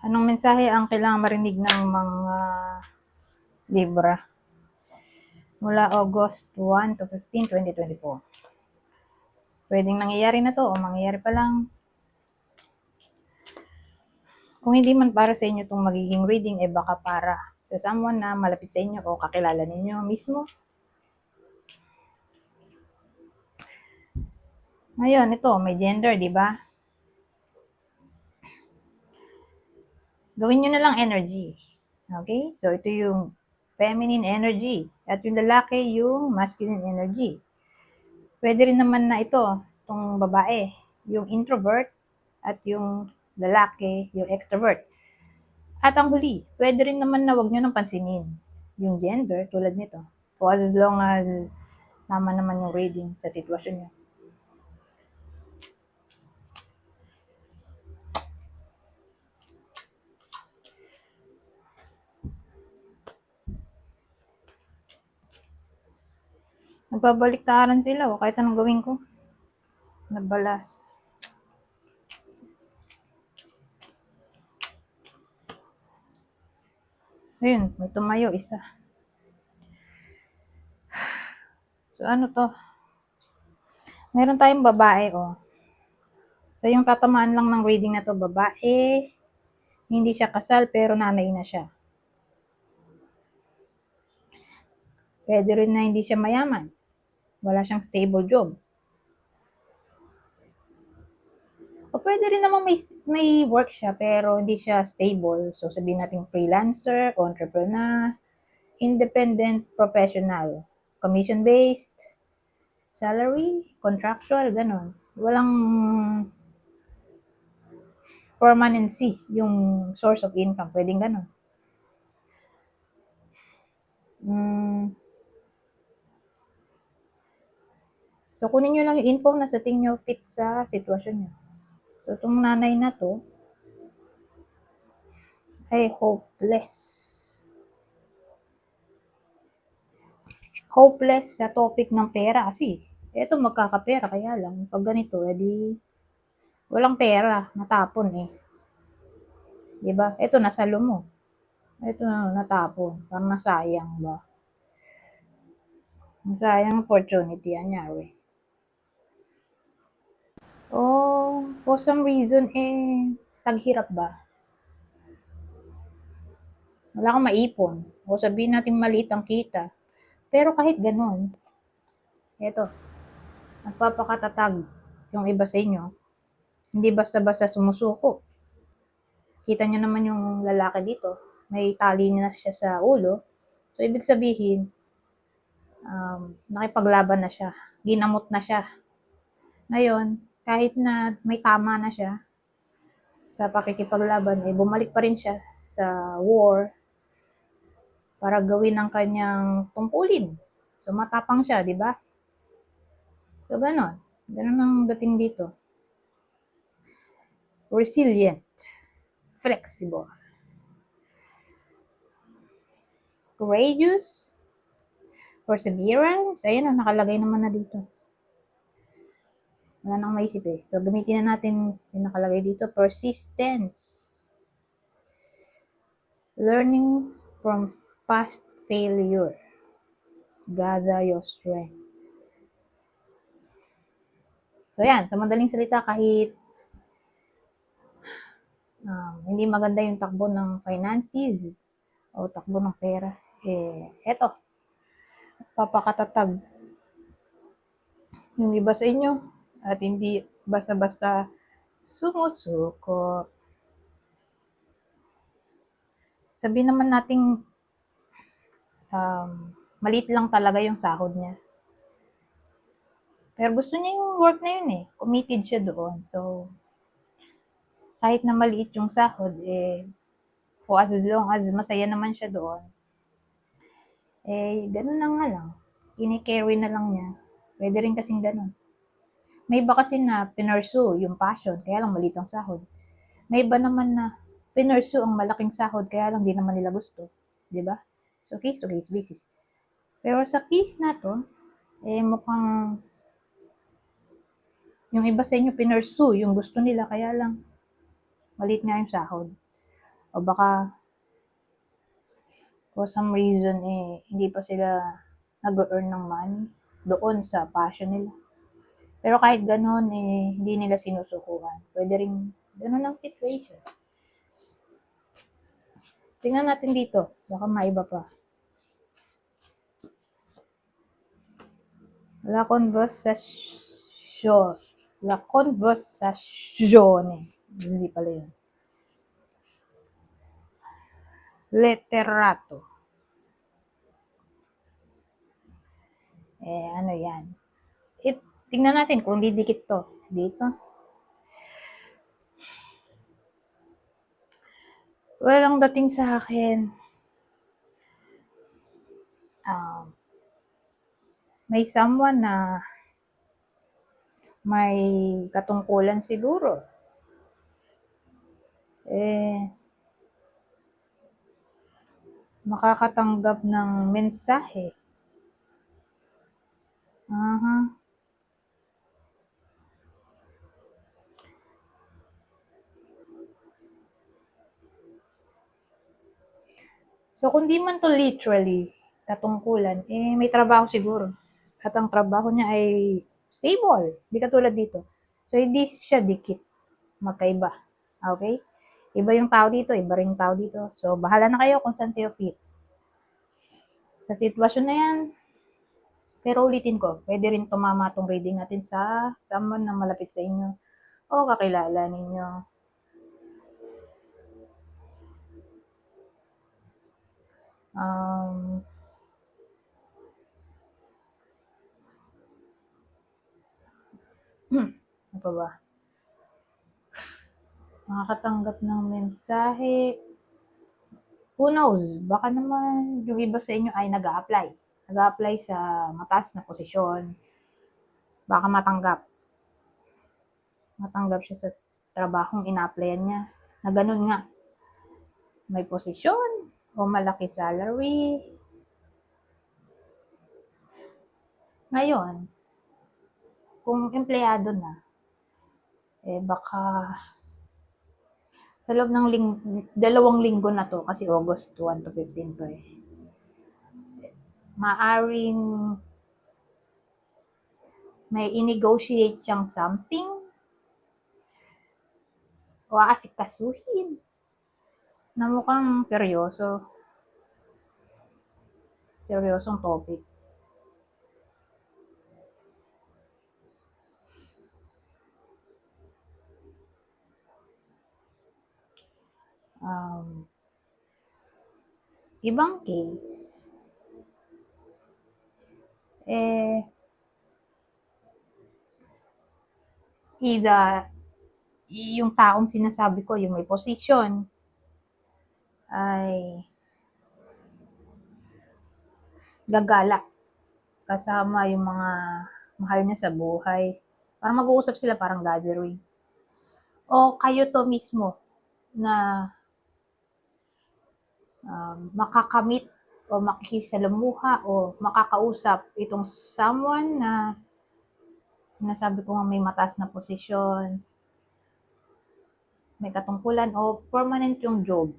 Anong mensahe ang kailangang marinig ng mga Libra mula August 1 to 15, 2024? Pwedeng nangyayari na to o mangyayari pa lang. Kung hindi man para sa inyo itong magiging reading, baka para sa someone na malapit sa inyo o kakilala ninyo mismo. Ngayon, ito, may gender, di ba? Gawin nyo na lang energy. Okay? So, ito yung feminine energy. At yung lalaki, yung masculine energy. Pwede rin naman na ito, itong babae, yung introvert, at yung lalaki, yung extrovert. At ang huli, pwede rin naman na wag nyo nang pansinin yung gender tulad nito. For as long as tama naman yung reading sa sitwasyon nyo. Nagbabaliktaran sila o kahit anong gawin ko. Nabalas. Ayun, may tumayo isa. So ano to? Meron tayong babae So yung tatamaan lang ng reading na to, babae, hindi siya kasal pero nanay na siya. Pwede rin na hindi siya mayaman. Wala siyang stable job. O pwede rin naman may work siya pero hindi siya stable. So sabihin natin freelancer, entrepreneur, independent professional, commission-based, salary, contractual, ganun. Walang permanency yung source of income. Pwedeng ganun. So, kunin nyo lang yung info na sa tingin nyo fit sa sitwasyon nyo. So, itong nanay na to ay hopeless. Hopeless sa topic ng pera kasi eto magkakapera kaya lang pag ganito edi walang pera, natapon eh. 'Di ba? Eto nasalo mo. Eto natapon, parang nasayang ba? Nasayang opportunity anyari. Oh, for some reason taghirap ba? Wala kang maipon. O sabihin natin maliit ang kita. Pero kahit ganun, eto, nagpapakatatag yung iba sa inyo. Hindi basta-basta sumusuko. Kita nyo naman yung lalaki dito, may tali na siya sa ulo. So, ibig sabihin, nakipaglaban na siya. Ginamot na siya. Ngayon, kahit na may tama na siya sa pakikipaglaban, bumalik pa rin siya sa war para gawin ang kanyang tungkulin. So, matapang siya, di ba? So, ganon. Ganon ang dating dito. Resilient. Flexible. Courageous. Perseverance. Ayan, nakalagay naman na dito. Wala nang maisip eh. So, gamitin na natin yung nakalagay dito. Persistence. Learning from past failure. Gather your strength. So, yan. Sa madaling salita, kahit hindi maganda yung takbo ng finances o takbo ng pera, eto. Papakatatag yung iba sa inyo at hindi basta-basta sumusuko. Sabihin naman nating maliit lang talaga yung sahod niya. Pero gusto niya yung work na yun eh. Committed siya doon. So, kahit na maliit yung sahod, for as long as masaya naman siya doon, ganun lang nga lang. Kine-carry na lang niya. Pwede rin kasing ganun. May iba kasi na pinursue yung passion, kaya lang maliit ang sahod. May iba naman na pinursue ang malaking sahod, kaya lang di naman nila gusto. Diba? So, case to case basis. Pero sa case na to, mukhang yung iba sa inyo pinursue yung gusto nila, kaya lang maliit nga yung sahod. O baka for some reason, hindi pa sila nag-earn ng money doon sa passion nila. Pero kahit ganun, hindi nila sinusukuhan. Pwede rin ganun ang situation. Tingnan natin dito. Baka maiba pa. La conversation. La conversazione. Z pala yun. Letterato. Ano yan? Tingnan natin kung didikit to. Dito. Well, ang dating sa akin, may someone na may katungkulan siguro. Makakatanggap ng mensahe. So, kung di man to literally katungkulan, may trabaho siguro. At ang trabaho niya ay stable. Di katulad dito. So, hindi siya dikit. Magkaiba. Okay? Iba yung tao dito, iba rin yung tao dito. So, bahala na kayo kung saan kayo fit. Sa sitwasyon na yan, pero ulitin ko, pwede rin tumama itong reading natin sa someone na malapit sa inyo o kakilala ninyo. Ano pa ba? Makakatanggap ng mensahe. Who knows? Baka naman yung iba sa inyo ay nag-a-apply. Nag-a-apply sa mataas na posisyon. Baka matanggap. Matanggap siya sa trabahong ina-applyan niya. Na ganun nga. May posisyon o malaki salary. Ngayon, kung empleyado na, baka sa loob ng 2 linggo na to, kasi August 1 to 15 to maaring may i-negotiate siyang something o aasikasuhin na mukhang seryosong topic. Ibang case, either yung taong sinasabi ko, yung may posisyon, ay gagala kasama yung mga mahal niya sa buhay. Parang mag-uusap sila, parang gathering. O kayo to mismo na makakamit o makikisalamuha o makakausap itong someone na sinasabi ko nga may mataas na posisyon, may katungkulan o permanent yung job.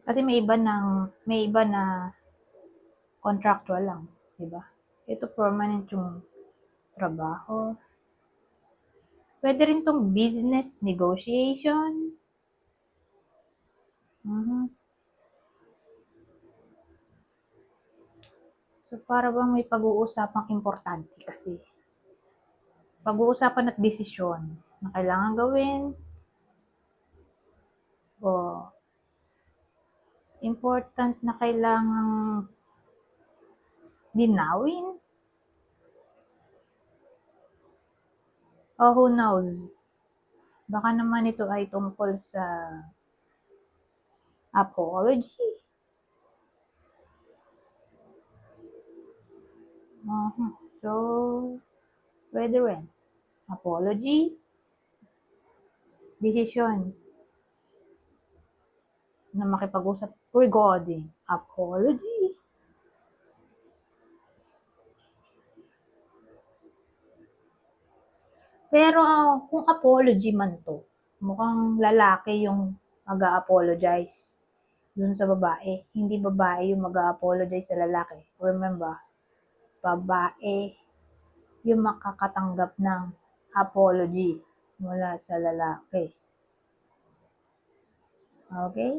Kasi may iba na contractual lang, di ba? Ito permanent yung trabaho. Pwede rin tong business negotiation. So, para bang may pag-uusapang importante kasi. Pag-uusapan at desisyon na kailangan gawin o important na kailangang linawin. O who knows? Baka naman ito ay tungkol sa apology. So, pwede rin. Apology, decision na makipag-usap regarding apology. Pero kung apology man to, mukhang lalaki yung mag-a-apologize dun sa babae. Hindi babae yung mag-a-apologize sa lalaki. Remember, babae yung makakatanggap ng apology mula sa lalaki. Okay?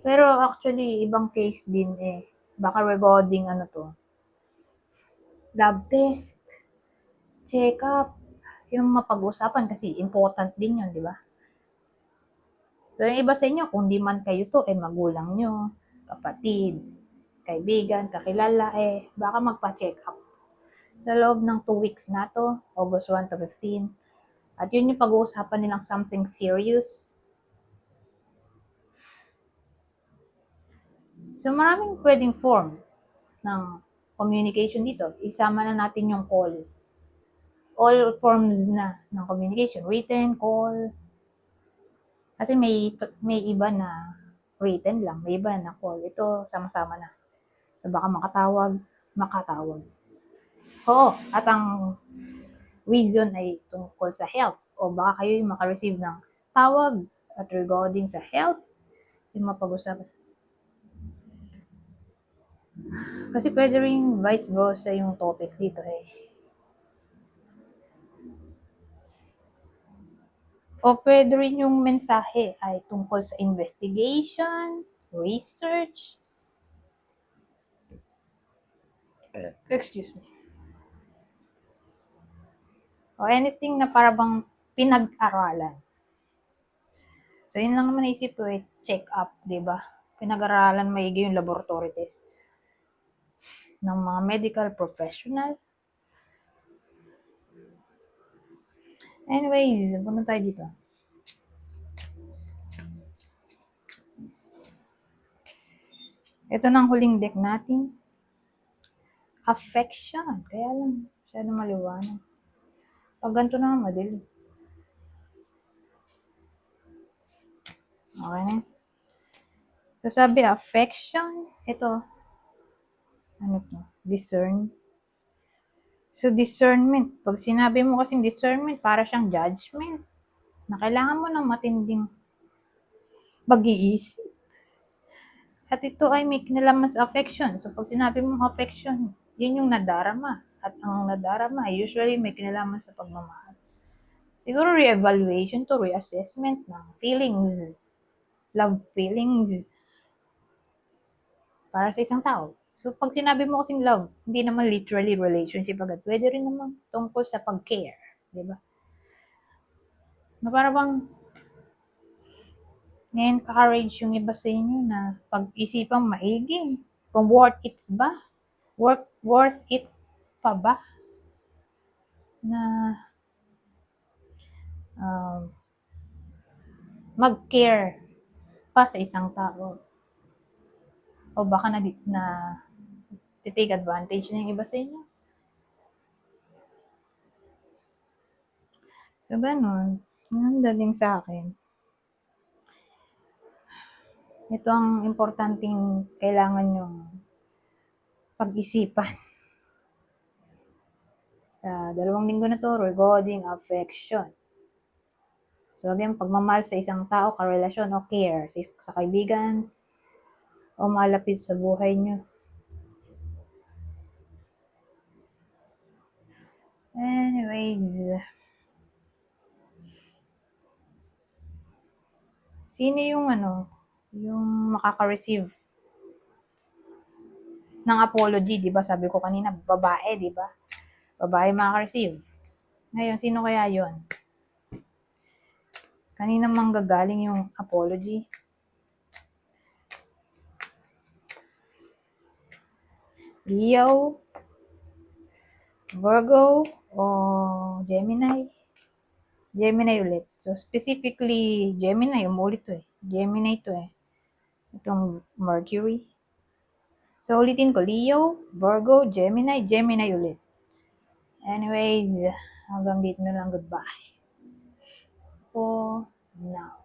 Pero actually, ibang case din eh. Baka regarding ano to, love test, check up, yung mapag-usapan kasi important din yun, di ba? So, yung iba sa inyo, kung di man kayo to, magulang nyo, kapatid, kaibigan, kakilala, baka magpa-check up. Sa loob ng 2 weeks na to, August 1 to 15, at yun yung pag-uusapan nilang something serious. So, maraming pwedeng form ng communication dito. Isama na natin yung call. All forms na ng communication. Written, call. At may iba na written lang. May iba na call. Ito, sama-sama na. So, baka makatawag. Oo, at ang reason ay tungkol sa health. O baka kayo yung makareceive ng tawag at regarding sa health, yung mapag-usapan. Kasi pwede rin vice versa yung topic dito eh. O pwede rin yung mensahe ay tungkol sa investigation, research, excuse me, o anything na para bang pinag-aralan. So, yun lang naman naisip ko check up, di ba? Pinag-aralan maigi yung laboratory test ng mga medical professional. Anyways, punta tayo dito. Ito na ang huling deck natin. Affection. Kaya lang, masyado maliwanag. Pag ganito na, madali. Okay na. So, sabi, affection. Ito. Ano to? Discern. So, discernment. Pag sinabi mo kasing discernment, para siyang judgment. Na kailangan mo ng matinding pag-iisip. At ito ay may kinalaman sa affection. So, pag sinabi mong affection, yun yung nadarama. At ang nadarama, usually may kinalaman sa pagmamahal. Siguro re-evaluation to, reassessment ng feelings. Love feelings. Para sa isang tao. So, pag sinabi mo kasing love, hindi naman literally relationship agad. Pwede rin naman tungkol sa pag-care. Diba? Na para bang na-encourage yung iba sa inyo na pag-isipang maigi. Kung worth it ba? Worth it pa ba? Na mag-care pa sa isang tao. O baka na take advantage na yung iba sa inyo. So, ganun. Ang daling sa akin. Ito ang importanteng kailangan yung pag-isipan sa 2 linggo na to regarding affection. So again, pagmamahal sa isang tao, karelasyon o care sa kaibigan o malapit sa buhay nyo. Anyways, sino yung yung makaka-receive ng apology, di ba? Sabi ko kanina, babae, di ba? Babae makaka-receive. Ngayon, sino kaya yon? Kanina manggagaling yung apology. Leo, Virgo, o Gemini? Gemini ulit. So, specifically, Gemini, umulit to eh. Gemini to eh. Itong Mercury. So, ulitin ko, Leo, Virgo, Gemini, Gemini ulit. Anyways, hanggang dito na lang. Goodbye. For now.